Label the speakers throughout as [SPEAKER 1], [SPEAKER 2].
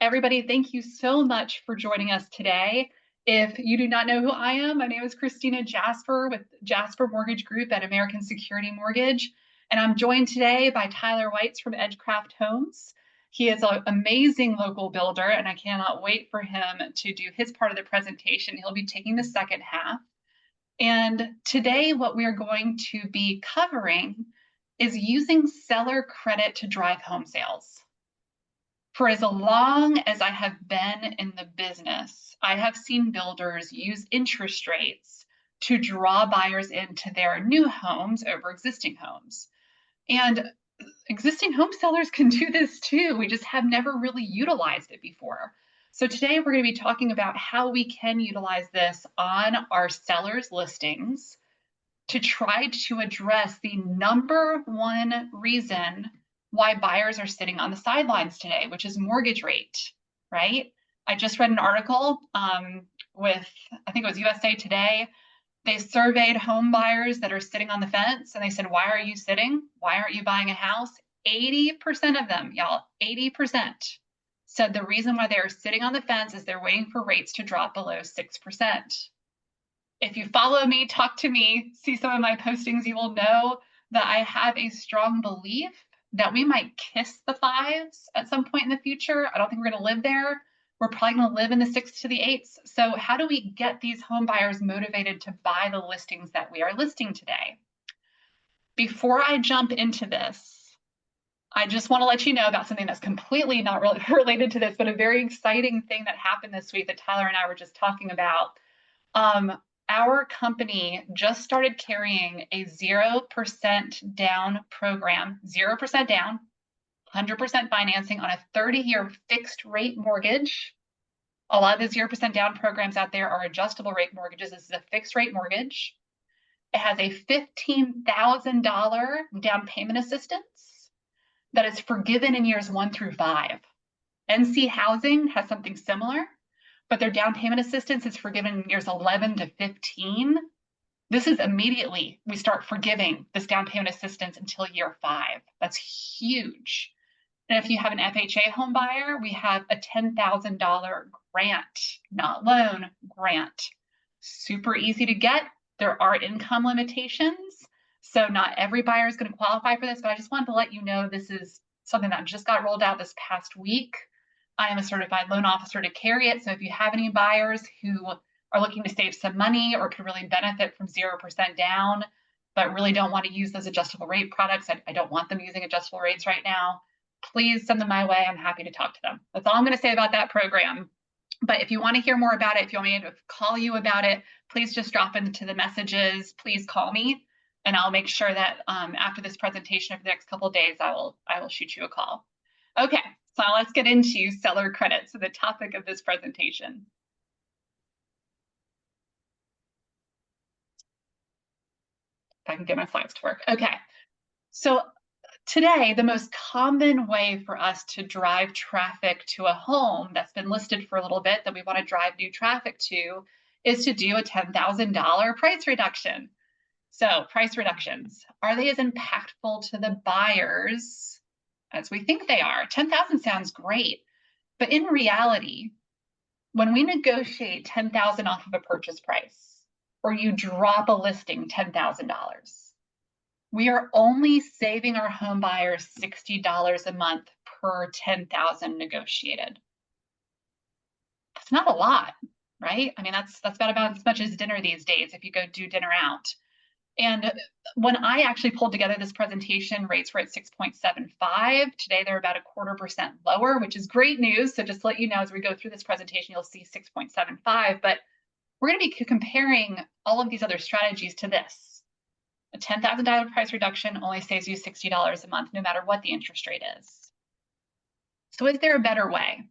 [SPEAKER 1] Everybody, thank you so much for joining us today. If you do not know who I am, my name is Christina Jasper with Jasper Mortgage Group at American Security Mortgage, and I'm joined today by Tyler Weitz from Edgecraft Homes. He is an amazing local builder, and I cannot wait for him to do his part of the presentation. He'll be taking the second half. And today, what we are going to be covering is using seller credit to drive home sales. For as long as I have been in the business, I have seen builders use interest rates to draw buyers into their new homes over existing homes. And existing home sellers can do this too. We just have never really utilized it before. So today we're going to be talking about how we can utilize this on our sellers' listings to try to address the number one reason why buyers are sitting on the sidelines today, which is mortgage rate, right? I just read an article with, I think it was USA Today. They surveyed home buyers that are sitting on the fence and they said, why are you sitting? Why aren't you buying a house? 80% of them, y'all, 80% said the reason why they are sitting on the fence is they're waiting for rates to drop below 6%. If you follow me, talk to me, see some of my postings, you will know that I have a strong belief that we might kiss the fives at some point in the future. I don't think we're going to live there. We're probably going to live in the 6s to the 8s. So how do we get these home buyers motivated to buy the listings that we are listing today? Before I jump into this, I just want to let you know about something that's completely not really related to this, but a very exciting thing that happened this week that Tyler and I were just talking about. Our company just started carrying a 0% down program, 0% down, 100% financing on a 30-year fixed rate mortgage. A lot of the 0% down programs out there are adjustable rate mortgages. This is a fixed rate mortgage. It has a $15,000 down payment assistance that is forgiven in years 1 through 5. NC Housing has something similar, but their down payment assistance is forgiven in years 11 to 15. This is immediately, we start forgiving this down payment assistance until year 5. That's huge. And if you have an FHA home buyer, we have a $10,000 grant, not loan, grant. Super easy to get. There are income limitations. So not every buyer is going to qualify for this, but I just wanted to let you know this is something that just got rolled out this past week. I am a certified loan officer to carry it. So if you have any buyers who are looking to save some money or could really benefit from 0% down, but really don't want to use those adjustable rate products, I don't want them using adjustable rates right now, please send them my way. I'm happy to talk to them. That's all I'm going to say about that program. But if you want to hear more about it, if you want me to call you about it, please just drop into the messages. Please call me, and I'll make sure that after this presentation over the next couple of days, I will shoot you a call. Okay, so let's get into seller credit, so the topic of this presentation. If I can get my slides to work. Okay, so today, the most common way for us to drive traffic to a home that's been listed for a little bit that we want to drive new traffic to is to do a $10,000 price reduction. So price reductions, are they as impactful to the buyers as we think they are? 10,000 sounds great, but in reality, when we negotiate 10,000 off of a purchase price, or you drop a listing $10,000, we are only saving our home buyers $60 a month per 10,000 negotiated. That's not a lot, right? I mean, that's about as much as dinner these days if you go do dinner out. And when I actually pulled together this presentation, rates were at 6.75. Today, they're about 0.25% lower, which is great news. So just to let you know, as we go through this presentation, you'll see 6.75. But we're going to be comparing all of these other strategies to this. A $10,000 price reduction only saves you $60 a month, no matter what the interest rate is. So is there a better way?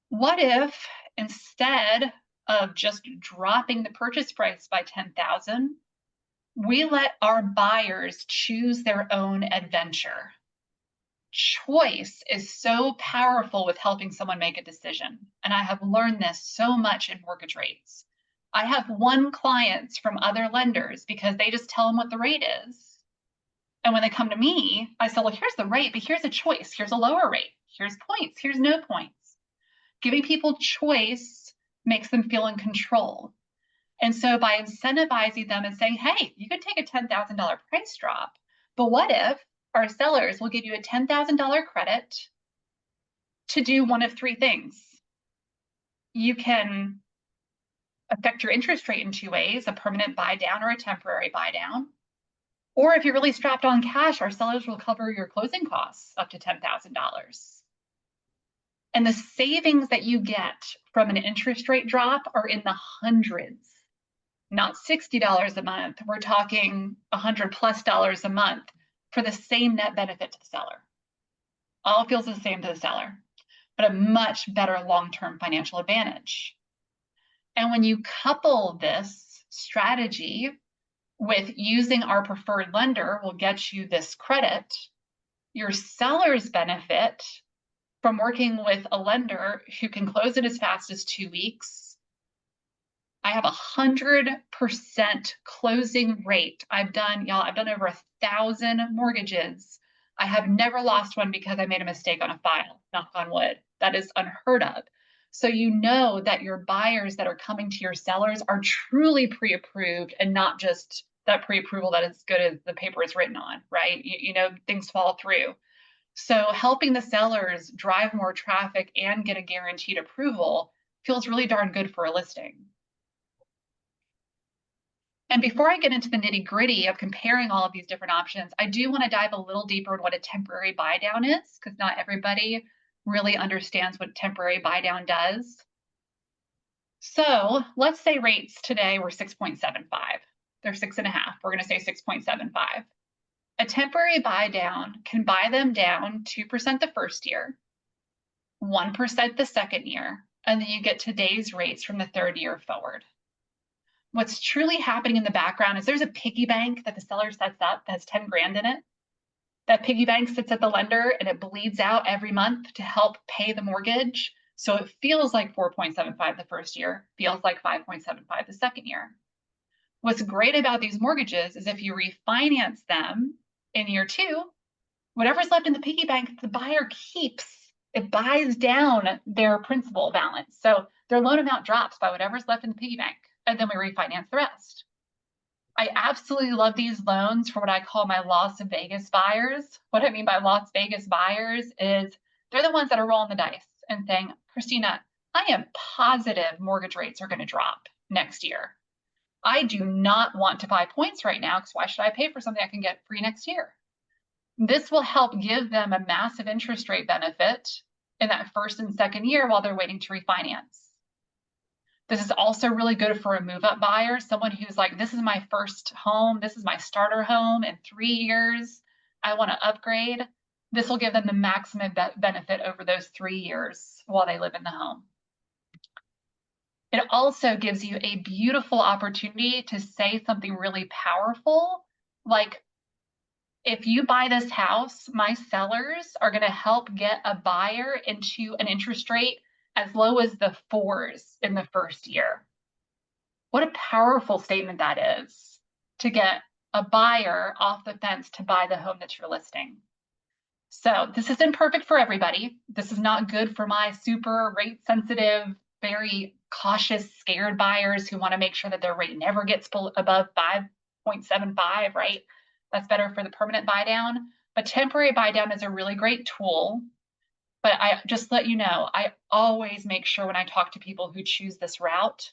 [SPEAKER 1] What if instead of just dropping the purchase price by $10,000, we let our buyers choose their own adventure? Choice is so powerful with helping someone make a decision. And I have learned this so much in mortgage rates. I have won clients from other lenders because they just tell them what the rate is. And when they come to me, I say, well, here's the rate, but here's a choice. Here's a lower rate. Here's points. Here's no points. Giving people choice makes them feel in control. And so by incentivizing them and saying, hey, you could take a $10,000 price drop, but what if our sellers will give you a $10,000 credit to do one of three things? You can affect your interest rate in two ways, a permanent buy down or a temporary buy down. Or if you're really strapped on cash, our sellers will cover your closing costs up to $10,000. And the savings that you get from an interest rate drop are in the hundreds, not $60 a month. We're talking $100+ a month for the same net benefit to the seller. All feels the same to the seller, but a much better long-term financial advantage. And when you couple this strategy with using our preferred lender will get you this credit, your sellers benefit from working with a lender who can close it as fast as 2 weeks. I have 100% closing rate. I've done over 1,000 mortgages. I have never lost one because I made a mistake on a file, knock on wood. That is unheard of. So you know that your buyers that are coming to your sellers are truly pre-approved and not just that pre-approval that is good as the paper is written on, right? You know, things fall through. So helping the sellers drive more traffic and get a guaranteed approval feels really darn good for a listing. And before I get into the nitty-gritty of comparing all of these different options, I do want to dive a little deeper in what a temporary buy down is, because not everybody really understands what temporary buy down does. So let's say rates today were 6.75. They're 6.5. We're going to say 6.75. A temporary buy down can buy them down 2% the first year, 1% the second year, and then you get today's rates from the third year forward. What's truly happening in the background is there's a piggy bank that the seller sets up that has 10 grand in it. That piggy bank sits at the lender and it bleeds out every month to help pay the mortgage. So it feels like 4.75 the first year, feels like 5.75 the second year. What's great about these mortgages is if you refinance them in year 2, whatever's left in the piggy bank, the buyer keeps. It buys down their principal balance. So their loan amount drops by whatever's left in the piggy bank, and then we refinance the rest. I absolutely love these loans for what I call my Las Vegas buyers. What I mean by Las Vegas buyers is they're the ones that are rolling the dice and saying, Christina, I am positive mortgage rates are going to drop next year. I do not want to buy points right now because why should I pay for something I can get free next year? This will help give them a massive interest rate benefit in that first and second year while they're waiting to refinance. This is also really good for a move-up buyer, someone who's like, this is my first home, this is my starter home in 3 years, I want to upgrade. This will give them the maximum benefit over those 3 years while they live in the home. It also gives you a beautiful opportunity to say something really powerful, like, if you buy this house, my sellers are going to help get a buyer into an interest rate as low as the 4s in the first year. What a powerful statement that is, to get a buyer off the fence to buy the home that you're listing. So this isn't perfect for everybody. This is not good for my super rate sensitive, very cautious, scared buyers who want to make sure that their rate never gets above 5.75, right? That's better for the permanent buy down. But temporary buy down is a really great tool. But I just let you know, I always make sure when I talk to people who choose this route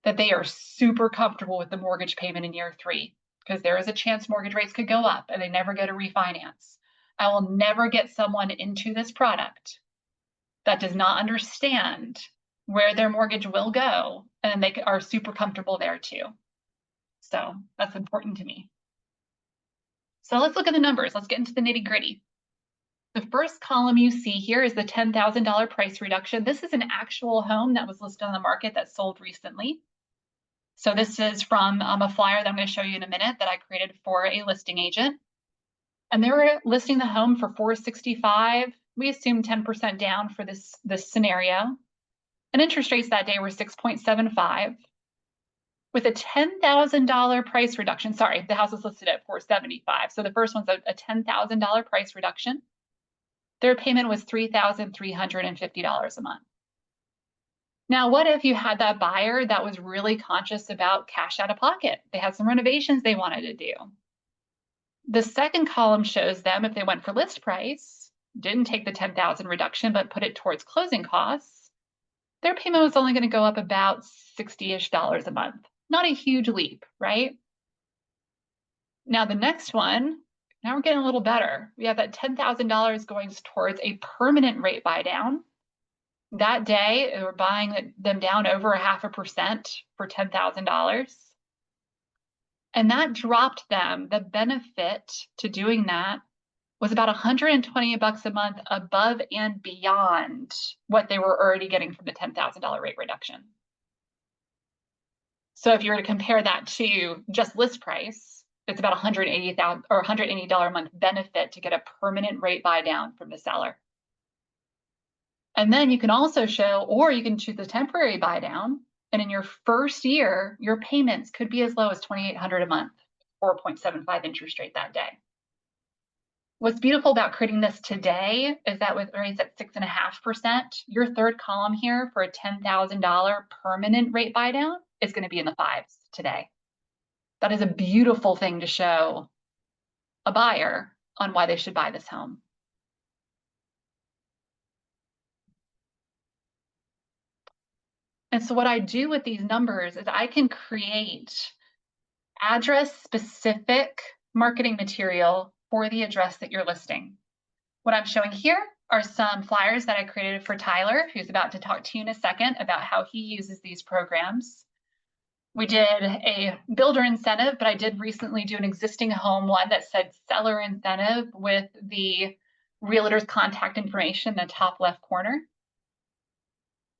[SPEAKER 1] that they are super comfortable with the mortgage payment in year 3, because there is a chance mortgage rates could go up and they never get a refinance. I will never get someone into this product that does not understand where their mortgage will go, and they are super comfortable there too. So that's important to me. So let's look at the numbers. Let's get into the nitty-gritty. The first column you see here is the $10,000 price reduction. This is an actual home that was listed on the market that sold recently. So this is from a flyer that I'm going to show you in a minute that I created for a listing agent. And they were listing the home for $465,000. We assumed 10% down for this scenario. And interest rates that day were 6.75. With a $10,000 price reduction, sorry, the house was listed at $475,000. So the first one's a $10,000 price reduction. Their payment was $3,350 a month. Now, what if you had that buyer that was really conscious about cash out of pocket? They had some renovations they wanted to do. The second column shows them if they went for list price, didn't take the 10,000 reduction, but put it towards closing costs, their payment was only going to go up about $60-ish a month. Not a huge leap, right? Now the next one, now we're getting a little better. We have that $10,000 going towards a permanent rate buy down. That day, we're buying them down over 0.5% for $10,000. And that dropped them, the benefit to doing that was about $120 a month above and beyond what they were already getting from the $10,000 rate reduction. So if you were to compare that to just list price, it's about $180,000 or $180 a month benefit to get a permanent rate buy down from the seller. And then you can also show, or you can choose the temporary buy down. And in your first year, your payments could be as low as $2,800 a month, 4.75 interest rate that day. What's beautiful about creating this today is that with rates at 6.5%, your third column here for a $10,000 permanent rate buy down is going to be in the 5s today. That is a beautiful thing to show a buyer on why they should buy this home. And so what I do with these numbers is I can create address-specific marketing material for the address that you're listing. What I'm showing here are some flyers that I created for Tyler, who's about to talk to you in a second about how he uses these programs. We did a builder incentive, but I did recently do an existing home one that said seller incentive with the realtor's contact information in the top left corner.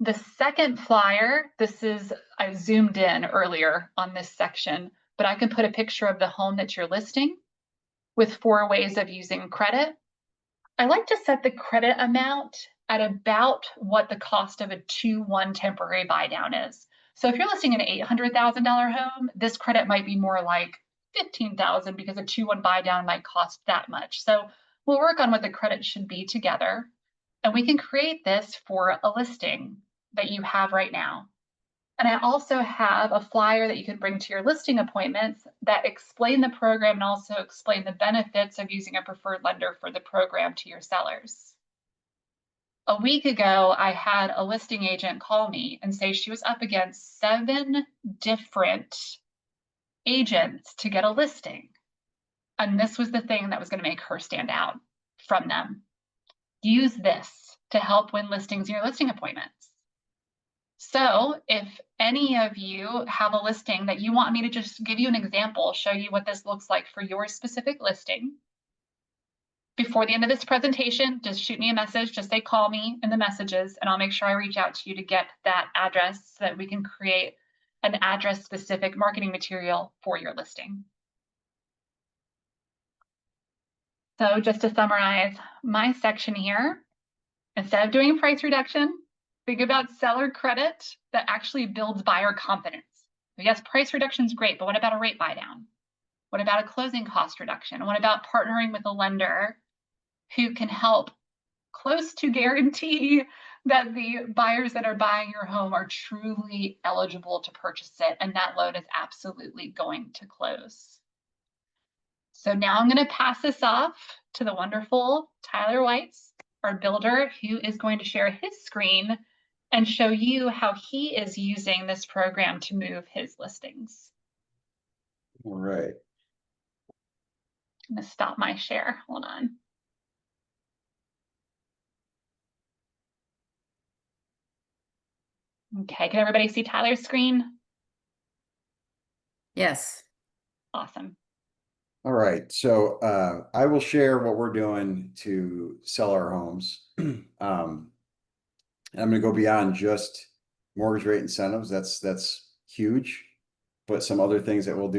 [SPEAKER 1] The second flyer, I zoomed in earlier on this section, but I can put a picture of the home that you're listing with 4 ways of using credit. I like to set the credit amount at about what the cost of a 2-1 temporary buy down is. So if you're listing an $800,000 home, this credit might be more like $15,000 because a 2-1 buy down might cost that much. So we'll work on what the credit should be together, and we can create this for a listing that you have right now. And I also have a flyer that you can bring to your listing appointments that explain the program and also explain the benefits of using a preferred lender for the program to your sellers. A week ago, I had a listing agent call me and say she was up against 7 different agents to get a listing. And this was the thing that was going to make her stand out from them. Use this to help win listings in your listing appointments. So if any of you have a listing that you want me to just give you an example, show you what this looks like for your specific listing, before the end of this presentation, just shoot me a message, just say call me in the messages, and I'll make sure I reach out to you to get that address so that we can create an address-specific marketing material for your listing. So just to summarize my section here, instead of doing a price reduction, think about seller credit that actually builds buyer confidence. So yes, price reduction is great, but what about a rate buy down? What about a closing cost reduction? What about partnering with a lender who can help close to guarantee that the buyers that are buying your home are truly eligible to purchase it, and that loan is absolutely going to close? So now I'm going to pass this off to the wonderful Tyler Weitz, our builder, who is going to share his screen and show you how he is using this program to move his listings.
[SPEAKER 2] All right.
[SPEAKER 1] I'm going to stop my share. Hold on. Okay, can everybody see Tyler's screen?
[SPEAKER 3] Yes.
[SPEAKER 1] Awesome.
[SPEAKER 2] All right. So I will share what we're doing to sell our homes. And I'm going to go beyond just mortgage rate incentives. That's huge. But some other things that we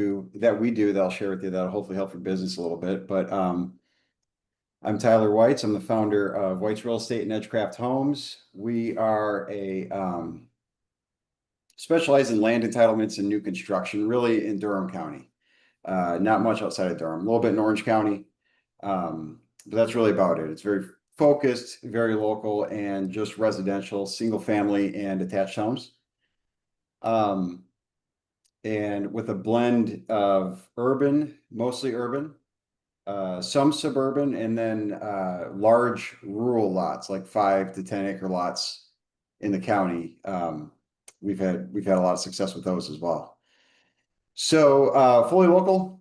[SPEAKER 2] do that I'll share with you that'll hopefully help your business a little bit. But I'm Tyler Weitz. I'm the founder of Weitz Real Estate and Edgecraft Homes. We are a specialize in land entitlements and new construction, really in Durham County. Not much outside of Durham, a little bit in Orange County. But that's really about it. It's very focused, very local, and just residential, single family and detached homes. Um, and with a blend of urban, mostly urban, some suburban, and then large rural lots, like 5 to 10 acre lots in the county. We've had a lot of success with those as well. So fully local.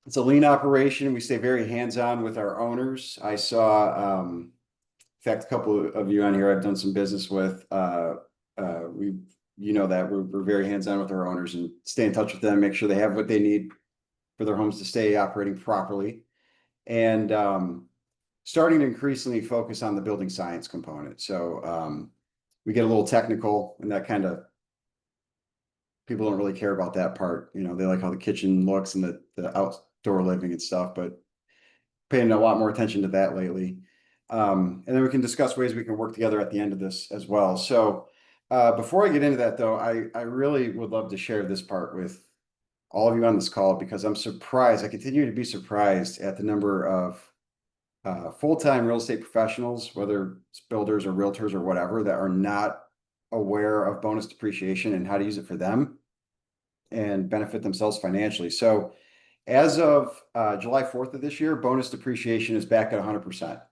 [SPEAKER 2] It's a lean operation. We stay very hands-on with our owners. I saw, in fact, a couple of you on here I've done some business with. We, you know that we're very hands-on with our owners and stay in touch with them, make sure they have what they need for their homes to stay operating properly. And starting to increasingly focus on the building science component. So we get a little technical, and that kind of people don't really care about that part. You know, they like how the kitchen looks and the outdoor living and stuff, but paying a lot more attention to that lately. And then we can discuss ways we can work together at the end of this as well. So before I get into that, though, I really would love to share this part with all of you on this call, because I'm surprised. I continue to be surprised at the number of full-time real estate professionals, whether it's builders or realtors or whatever, that are not aware of bonus depreciation and how to use it for them and benefit themselves financially. So as of July 4th of this year, bonus depreciation is back at 100%.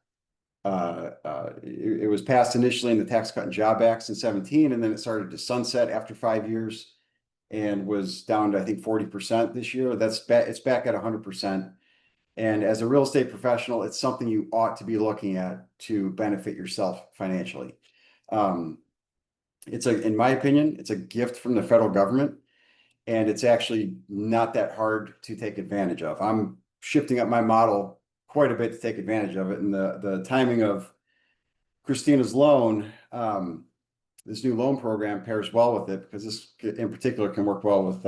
[SPEAKER 2] It was passed initially in the Tax Cut and Job Acts in 17, and then it started to sunset after 5 years and was down to, I think, 40% this year. It's back at 100%. And as a real estate professional, it's something you ought to be looking at to benefit yourself financially. In my opinion, it's a gift from the federal government, and it's actually not that hard to take advantage of. I'm shifting up my model quite a bit to take advantage of it. And the timing of Christina's loan, this new loan program pairs well with it, because this in particular can work well with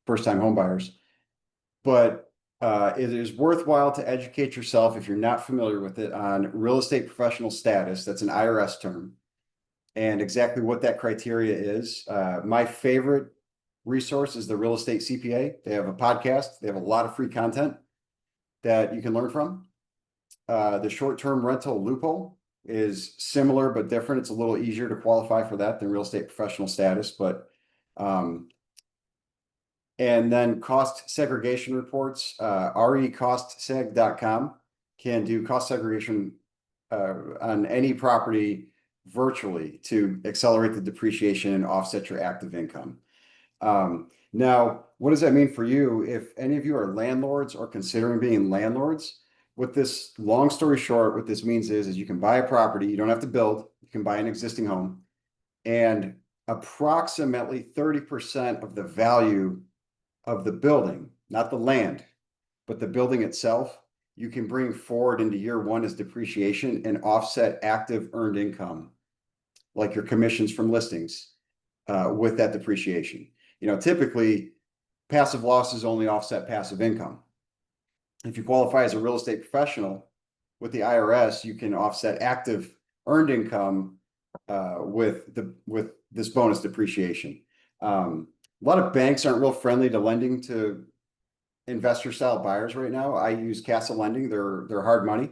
[SPEAKER 2] first-time home buyers. But it is worthwhile to educate yourself, if you're not familiar with it, on real estate professional status. That's an IRS term, and exactly what that criteria is. My favorite resource is the Real Estate CPA. They have a podcast. They have a lot of free content that you can learn from. The short-term rental loophole is similar but different. It's a little easier to qualify for that than real estate professional status, but and then cost segregation reports, recostseg.com can do cost segregation on any property virtually to accelerate the depreciation and offset your active income. Now, what does that mean for you? If any of you are landlords or considering being landlords, what this, long story short, what this means is you can buy a property, you don't have to build, you can buy an existing home, and approximately 30% of the value of the building, not the land, but the building itself, you can bring forward into year one as depreciation and offset active earned income, like your commissions from listings, with that depreciation. You know, typically passive losses only offset passive income. If you qualify as a real estate professional with the IRS, you can offset active earned income with this bonus depreciation. A lot of banks aren't real friendly to lending to investor style buyers right now. I use Castle Lending. They're hard money,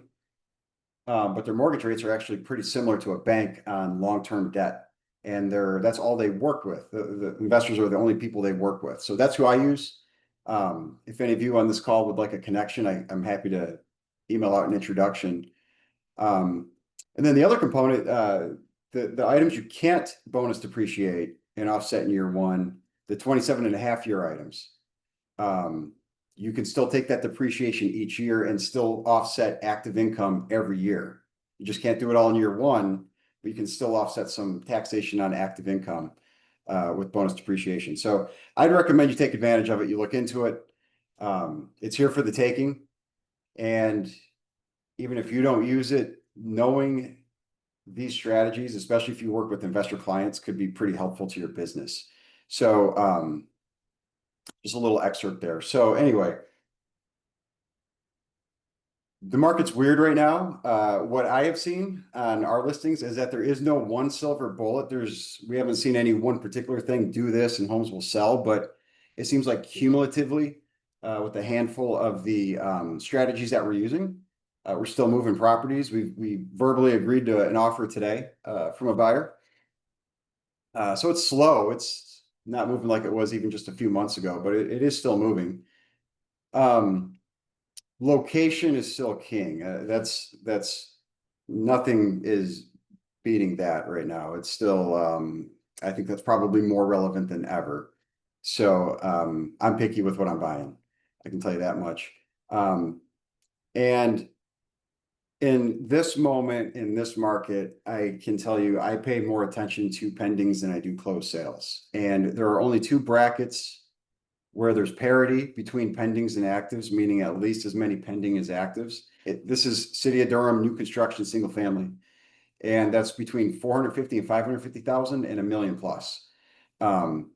[SPEAKER 2] but their mortgage rates are actually pretty similar to a bank on long-term debt. And that's all they work with. The investors are the only people they work with. So that's who I use. If any of you on this call would like a connection, I'm happy to email out an introduction. And then the other component, the items you can't bonus depreciate and offset in year one, the 27.5 year items. You can still take that depreciation each year and still offset active income every year. You just can't do it all in year one, but you can still offset some taxation on active income with bonus depreciation. So I'd recommend you take advantage of it. You look into it. It's here for the taking. And even if you don't use it, knowing these strategies, especially if you work with investor clients, could be pretty helpful to your business. So just a little excerpt there. So anyway, the market's weird right now. What I have seen on our listings is that there is no one silver bullet. We haven't seen any one particular thing do this and homes will sell, but it seems like cumulatively, with a handful of the strategies that we're using, We're still moving properties. We verbally agreed to an offer today from a buyer. So it's slow. It's not moving like it was even just a few months ago, but it is still moving. Um, Location is still king. That's nothing is beating that right now. It's still I think that's probably more relevant than ever. So I'm picky with what I'm buying. I can tell you that much. And in this moment, in this market, I can tell you I pay more attention to pendings than I do closed sales. And there are only two brackets where there's parity between pendings and actives, meaning at least as many pending as actives. This is City of Durham, new construction, single family. And that's between 450 and 550,000 and a million plus. Um,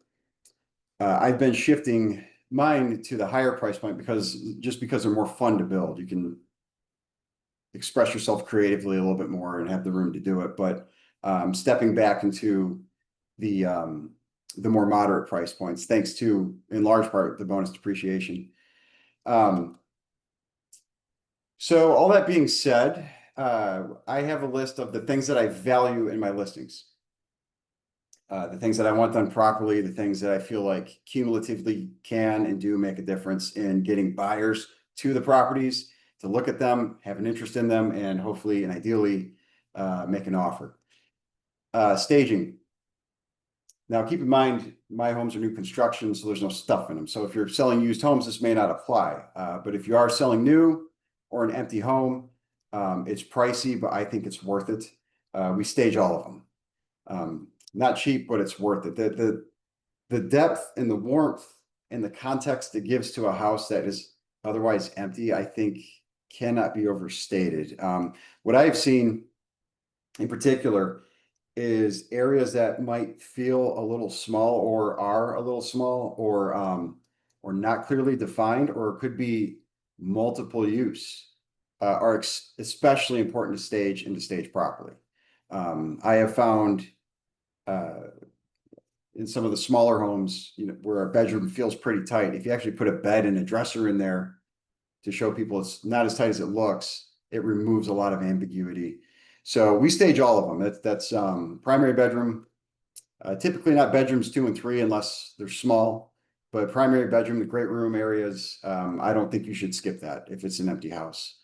[SPEAKER 2] I've been shifting mine to the higher price point because they're more fun to build. You can express yourself creatively a little bit more and have the room to do it. But stepping back into the more moderate price points, thanks to, in large part, the bonus depreciation. So all that being said, I have a list of the things that I value in my listings. The things that I want done properly, the things that I feel like cumulatively can and do make a difference in getting buyers to the properties, to look at them, have an interest in them, and hopefully and ideally make an offer. Staging. Now, keep in mind, my homes are new construction, so there's no stuff in them. So if you're selling used homes, this may not apply. But if you are selling new or an empty home, it's pricey, but I think it's worth it. We stage all of them. Not cheap, but it's worth it. The depth and the warmth and the context it gives to a house that is otherwise empty, I think cannot be overstated. What I've seen in particular is areas that might feel a little small or are a little small or not clearly defined or could be multiple use are especially important to stage and to stage properly. I have found in some of the smaller homes, where a bedroom feels pretty tight, if you actually put a bed and a dresser in there to show people it's not as tight as it looks, it removes a lot of ambiguity. So we stage all of them. That's primary bedroom, typically not bedrooms 2 and 3 unless they're small, but primary bedroom, the great room areas, I don't think you should skip that if it's an empty house.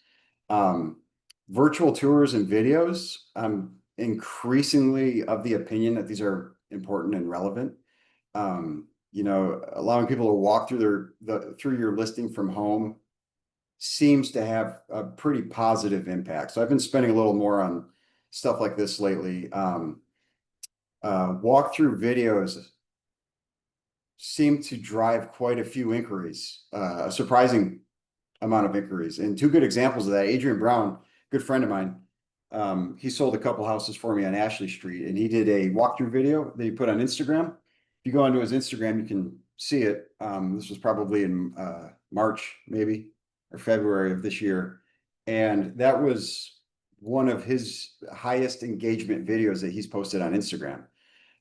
[SPEAKER 2] Virtual tours and videos, I'm increasingly of the opinion that these are important and relevant. Allowing people to walk through through your listing from home seems to have a pretty positive impact. So I've been spending a little more on stuff like this lately. Walkthrough videos seem to drive quite a few inquiries, a surprising amount of inquiries. And two good examples of that, Adrian Brown, good friend of mine, he sold a couple houses for me on Ashley Street, and he did a walkthrough video that he put on Instagram. If you go onto his Instagram, you can see it. This was probably in March, maybe, or February of this year. And that was one of his highest engagement videos that he's posted on Instagram.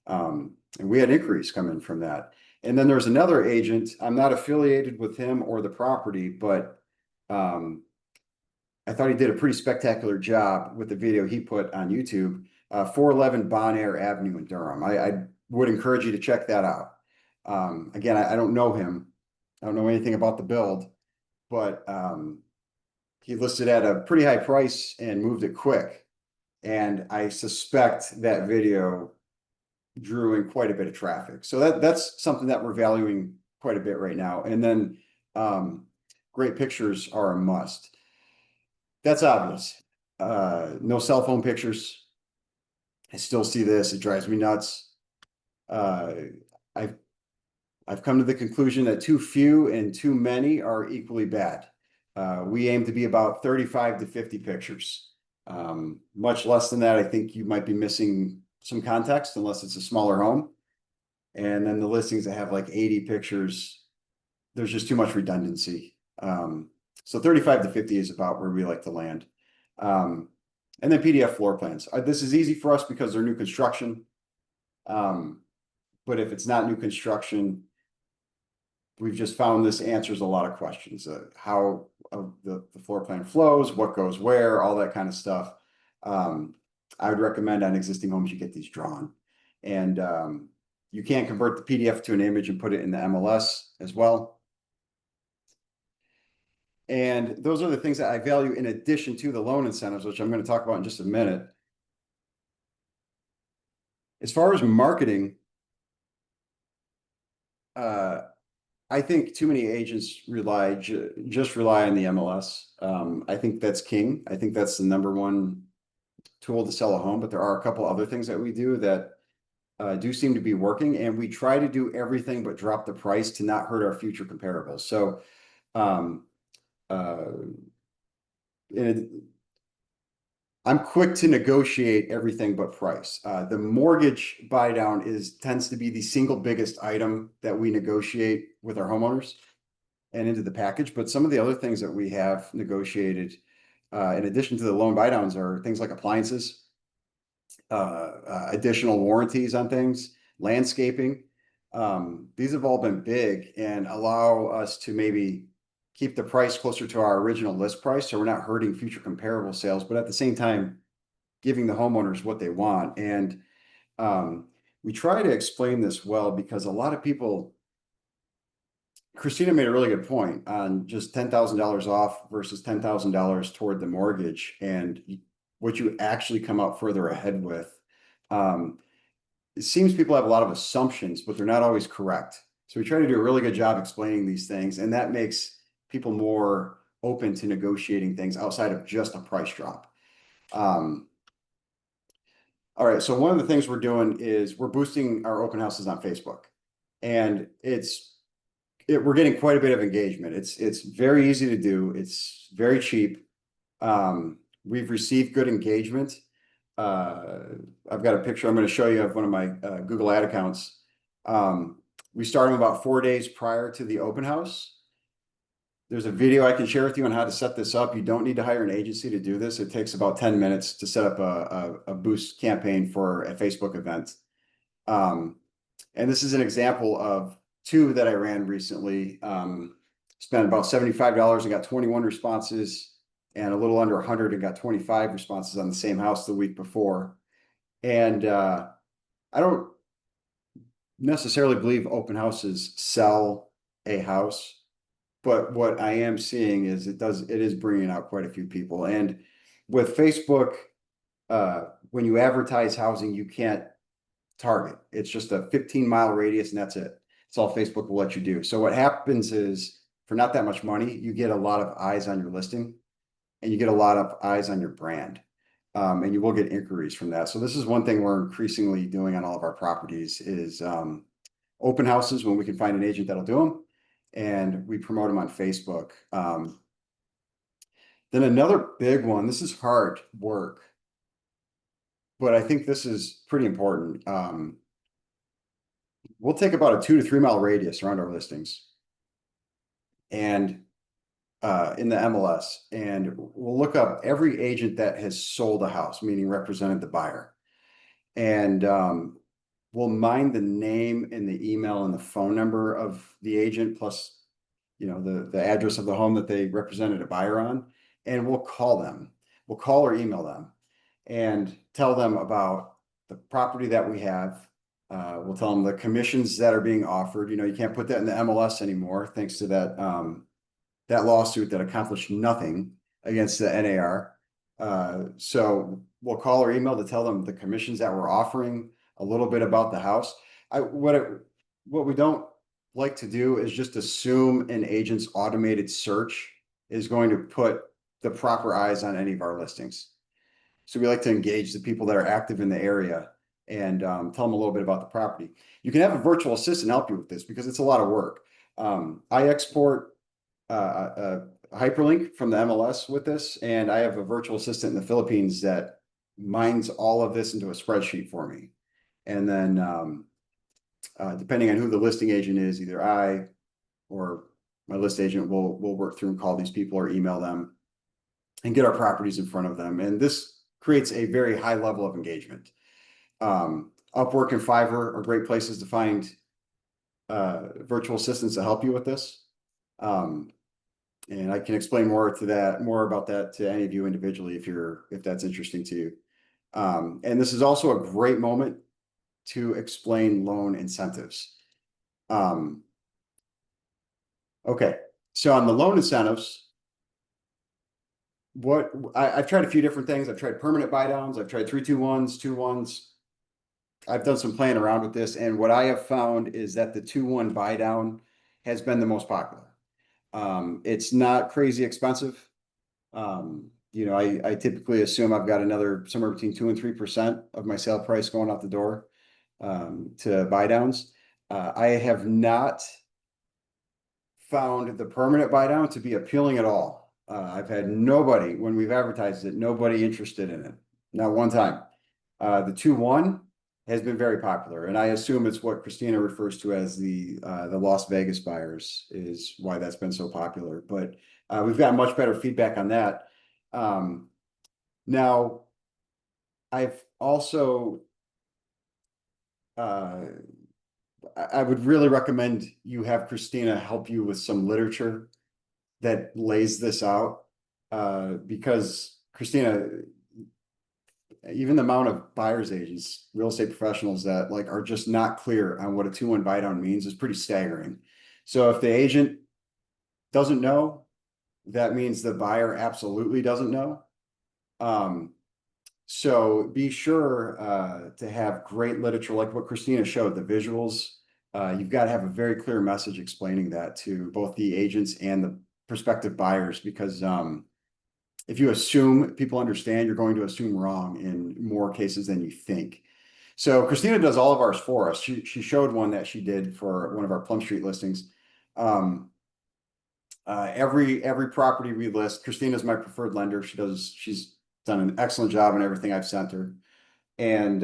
[SPEAKER 2] And we had inquiries come in from that. And then there's another agent. I'm not affiliated with him or the property, but I thought he did a pretty spectacular job with the video he put on YouTube, 411 Bon Air Avenue in Durham. I would encourage you to check that out. Again, I don't know him. I don't know anything about the build, but he listed at a pretty high price and moved it quick. And I suspect that video drew in quite a bit of traffic. So that's something that we're valuing quite a bit right now. And then great pictures are a must. That's obvious. No cell phone pictures. I still see this. It drives me nuts. I've come to the conclusion that too few and too many are equally bad. We aim to be about 35 to 50 pictures. Much less than that, I think you might be missing some context unless it's a smaller home. And then the listings that have like 80 pictures, there's just too much redundancy. So 35 to 50 is about where we like to land. And then PDF floor plans. This is easy for us because they're new construction. But if it's not new construction, we've just found this answers a lot of questions. How the floor plan flows, what goes where, all that kind of stuff. I would recommend on existing homes, you get these drawn. And you can convert the PDF to an image and put it in the MLS as well. And those are the things that I value in addition to the loan incentives, which I'm going to talk about in just a minute. As far as marketing, I think too many agents just rely on the MLS. I think that's king. I think that's the number one tool to sell a home, but there are a couple other things that we do that do seem to be working, and we try to do everything but drop the price to not hurt our future comparables. So, um, uh, I'm quick to negotiate everything but price. The mortgage buy down tends to be the single biggest item that we negotiate with our homeowners and into the package. But some of the other things that we have negotiated, in addition to the loan buy downs, are things like appliances, additional warranties on things, landscaping. These have all been big and allow us to maybe keep the price closer to our original list price, so we're not hurting future comparable sales, but at the same time, giving the homeowners what they want. And we try to explain this well because a lot of people, Christina made a really good point on just $10,000 off versus $10,000 toward the mortgage and what you actually come out further ahead with. It seems people have a lot of assumptions, but they're not always correct. So we try to do a really good job explaining these things, and that makes people more open to negotiating things outside of just a price drop. All right, so one of the things we're doing is we're boosting our open houses on Facebook, and we're getting quite a bit of engagement. It's very easy to do. It's very cheap. We've received good engagement. I've got a picture I'm going to show you of one of my Google ad accounts. We start them about 4 days prior to the open house. There's a video I can share with you on how to set this up. You don't need to hire an agency to do this. It takes about 10 minutes to set up a boost campaign for a Facebook event. And this is an example of two that I ran recently. Spent about $75 and got 21 responses, and a little under 100 and got 25 responses on the same house the week before. And I don't necessarily believe open houses sell a house, but what I am seeing is it is bringing out quite a few people. And with Facebook, when you advertise housing, you can't target. It's just a 15-mile radius, and that's it. It's all Facebook will let you do. So what happens is, for not that much money, you get a lot of eyes on your listing, and you get a lot of eyes on your brand. And you will get inquiries from that. So this is one thing we're increasingly doing on all of our properties is open houses when we can find an agent that'll do them, and we promote them on Facebook. Then another big one, this is hard work, but I think this is pretty important. We'll take about a 2 to 3 mile radius around our listings and in the MLS, and we'll look up every agent that has sold a house, meaning represented the buyer. And we'll mine the name and the email and the phone number of the agent, plus, the address of the home that they represented a buyer on, and we'll call them. We'll call or email them and tell them about the property that we have. We'll tell them the commissions that are being offered. You can't put that in the MLS anymore, thanks to that lawsuit that accomplished nothing against the NAR. So we'll call or email to tell them the commissions that we're offering, a little bit about the house. What we don't like to do is just assume an agent's automated search is going to put the proper eyes on any of our listings. So we like to engage the people that are active in the area and tell them a little bit about the property. You can have a virtual assistant help you with this because it's a lot of work. I export a hyperlink from the MLS with this, and I have a virtual assistant in the Philippines that mines all of this into a spreadsheet for me. And then depending on who the listing agent is, either I or my list agent will work through and call these people or email them and get our properties in front of them. And this creates a very high level of engagement. Upwork and Fiverr are great places to find virtual assistants to help you with this. And I can explain more about that to any of you individually if that's interesting to you. And this is also a great moment to explain loan incentives. Um, okay, so on the loan incentives, I've tried a few different things. I've tried permanent buy downs. I've tried 3-2-1s, 2-1s. I've done some playing around with this, and what I have found is that the 2-1 buy down has been the most popular. It's not crazy expensive. I typically assume I've got another somewhere between 2 and 3% of my sale price going out the door to buy downs. I have not found the permanent buy down to be appealing at all. I've had nobody, when we've advertised it, nobody interested in it. Not one time. The 2-1 has been very popular, and I assume it's what Christina refers to as the Las Vegas buyers is why that's been so popular. But we've got much better feedback on that. Um, Now, I've also uh, I would really recommend you have Christina help you with some literature that lays this out. Because Christina, even the amount of buyers agents, real estate professionals that like are just not clear on what a 2-1 buy down means is pretty staggering. So if the agent doesn't know, that means the buyer absolutely doesn't know. Um, So be sure to have great literature like what Christina showed, the visuals. You've got to have a very clear message explaining that to both the agents and the prospective buyers, because if you assume people understand, you're going to assume wrong in more cases than you think. So Christina does all of ours for us. She showed one that she did for one of our Plum Street listings. Um, every property we list, Christina's my preferred lender. She's done an excellent job in everything I've sent her. And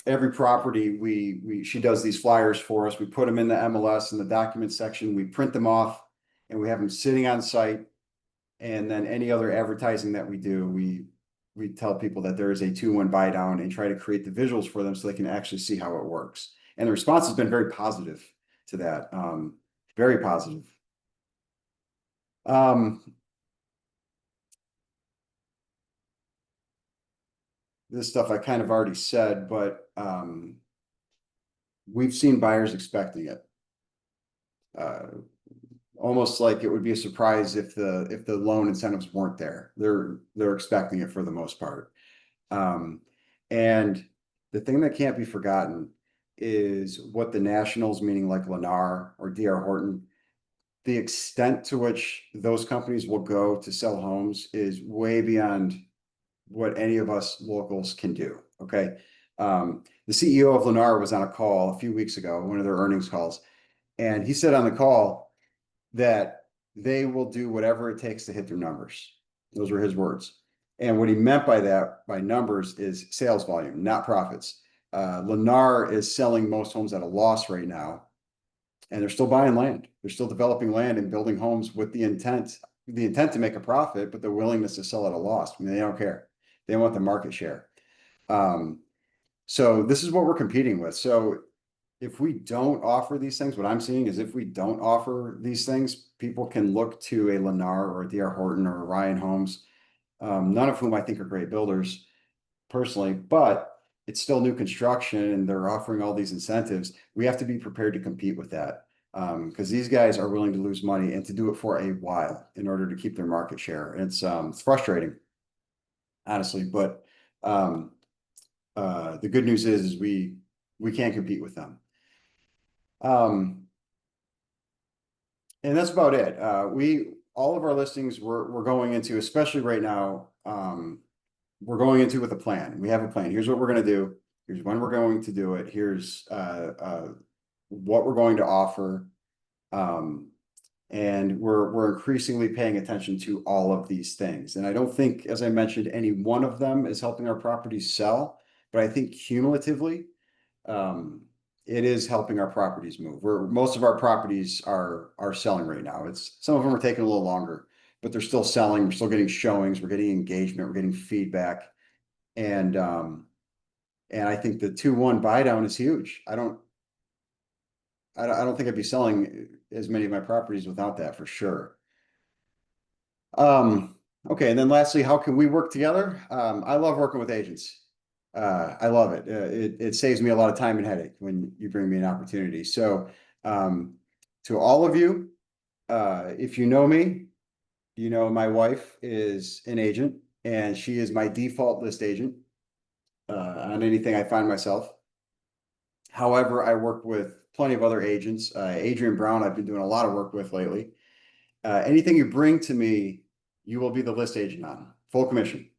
[SPEAKER 2] every property she does these flyers for us. We put them in the MLS in the document section. We print them off and we have them sitting on site. And then any other advertising that we do, we tell people that there is a 2-1 buy down and try to create the visuals for them so they can actually see how it works. And the response has been very positive to that. Very positive. This stuff I kind of already said, but we've seen buyers expecting it. Almost like it would be a surprise if the loan incentives weren't there. They're expecting it for the most part. And the thing that can't be forgotten is what the nationals, meaning like Lennar or D.R. Horton, the extent to which those companies will go to sell homes is way beyond what any of us locals can do. Okay. The CEO of Lennar was on a call a few weeks ago, one of their earnings calls, and he said on the call that they will do whatever it takes to hit their numbers. Those were his words. And what he meant by that, by numbers, is sales volume, not profits. Lennar is selling most homes at a loss right now, and they're still buying land. They're still developing land and building homes with the intent to make a profit, but the willingness to sell at a loss. I mean, they don't care. They want the market share. So this is what we're competing with. So if we don't offer these things, what I'm seeing is if we don't offer these things, people can look to a Lennar or a D.R. Horton or a Ryan Homes, none of whom I think are great builders personally, but it's still new construction and they're offering all these incentives. We have to be prepared to compete with that because these guys are willing to lose money and to do it for a while in order to keep their market share. And it's frustrating, honestly, but the good news is we can't compete with them. And that's about it. All of our listings we're going into, especially right now, we're going into with a plan. We have a plan. Here's what we're going to do. Here's when we're going to do it. Here's what we're going to offer. And we're increasingly paying attention to all of these things. And I don't think, as I mentioned, any one of them is helping our properties sell, but I think cumulatively, it is helping our properties move. Most of our properties are selling right now. Some of them are taking a little longer, but they're still selling. We're still getting showings. We're getting engagement. We're getting feedback, and I think the 2-1 buy down is huge. I don't think I'd be selling as many of my properties without that for sure. Okay, and then lastly, how can we work together? I love working with agents. I love it. It saves me a lot of time and headache when you bring me an opportunity. So, um, to all of you, if you know me, you know my wife is an agent, and she is my default list agent on anything I find myself. However, I work with plenty of other agents. Adrian Brown, I've been doing a lot of work with lately. Anything you bring to me, you will be the list agent on, full commission.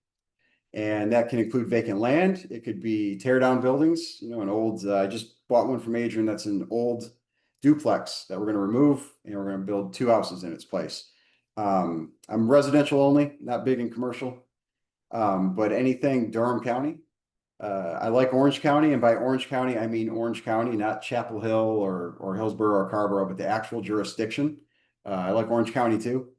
[SPEAKER 2] And that can include vacant land. It could be tear down buildings, an old, I just bought one from Adrian that's an old duplex that we're going to remove and we're going to build two houses in its place. I'm residential only, not big in commercial, but anything Durham County. I like Orange County, and by Orange County, I mean Orange County, not Chapel Hill or Hillsborough or Carrboro, but the actual jurisdiction. I like Orange County too.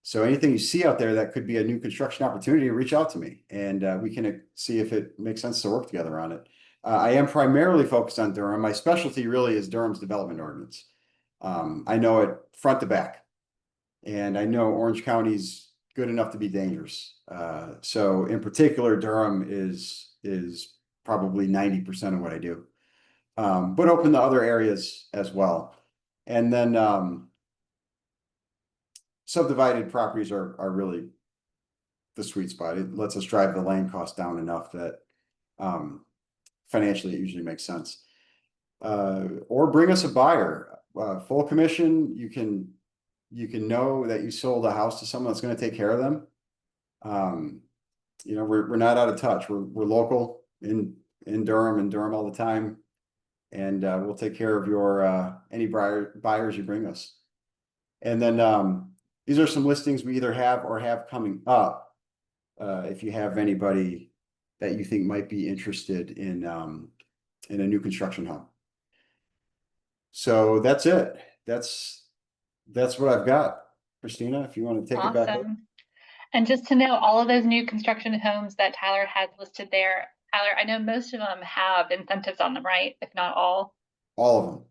[SPEAKER 2] So anything you see out there that could be a new construction opportunity, reach out to me, and we can see if it makes sense to work together on it. I am primarily focused on Durham. My specialty really is Durham's development ordinance. I know it front to back, and I know Orange County's good enough to be dangerous. So in particular, Durham is probably 90% of what I do, but open to other areas as well. And then subdivided properties are really the sweet spot. It lets us drive the land cost down enough that financially it usually makes sense. Or bring us a buyer, full commission. You can know that you sold a house to someone that's going to take care of them. We're not out of touch. We're local in Durham and Durham all the time, and we'll take care of your any buyers you bring us. And then these are some listings we either have or have coming up. If you have anybody that you think might be interested in a new construction home. So that's it. That's what I've got. Christina, if you want to take it back up.
[SPEAKER 1] Awesome. And just to know, all of those new construction homes that Tyler has listed there, Tyler, I know most of them have incentives on them, right? If not all.
[SPEAKER 2] All of them.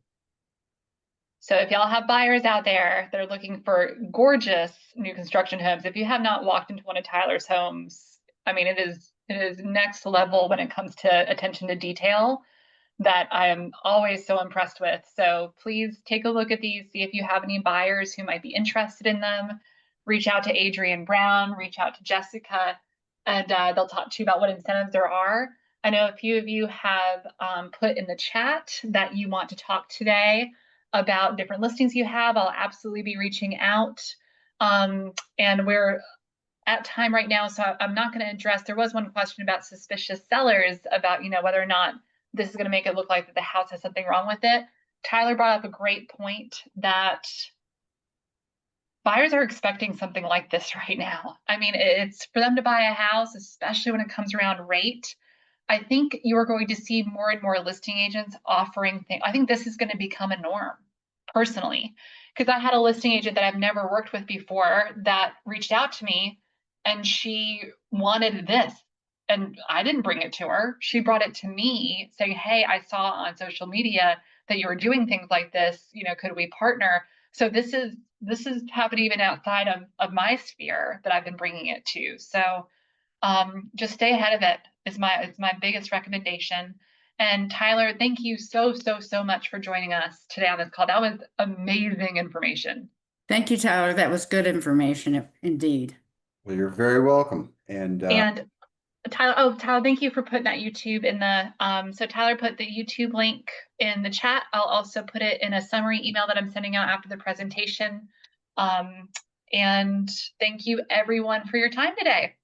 [SPEAKER 1] So if y'all have buyers out there that are looking for gorgeous new construction homes, if you have not walked into one of Tyler's homes, I mean, it is next level when it comes to attention to detail that I am always so impressed with. So please take a look at these, see if you have any buyers who might be interested in them. Reach out to Adrian Brown, reach out to Jessica, and they'll talk to you about what incentives there are. I know a few of you have put in the chat that you want to talk today about different listings you have. I'll absolutely be reaching out. And we're at time right now, so I'm not going to address. There was one question about suspicious sellers, about whether or not this is going to make it look like that the house has something wrong with it. Tyler brought up a great point that buyers are expecting something like this right now. I mean, it's for them to buy a house, especially when it comes around rate. I think you're going to see more and more listing agents offering things. I think this is going to become a norm, personally, because I had a listing agent that I've never worked with before that reached out to me, and she wanted this. And I didn't bring it to her. She brought it to me saying, "Hey, I saw on social media that you were doing things like this. Could we partner?" So this is happening even outside of my sphere that I've been bringing it to. So just stay ahead of it is my biggest recommendation. And Tyler, thank you so much for joining us today on this call. That was amazing information.
[SPEAKER 3] Thank you, Tyler. That was good information indeed.
[SPEAKER 2] Well, you're very welcome. And
[SPEAKER 1] Tyler, thank you for putting that YouTube in the so Tyler put the YouTube link in the chat. I'll also put it in a summary email that I'm sending out after the presentation. And thank you everyone for your time today.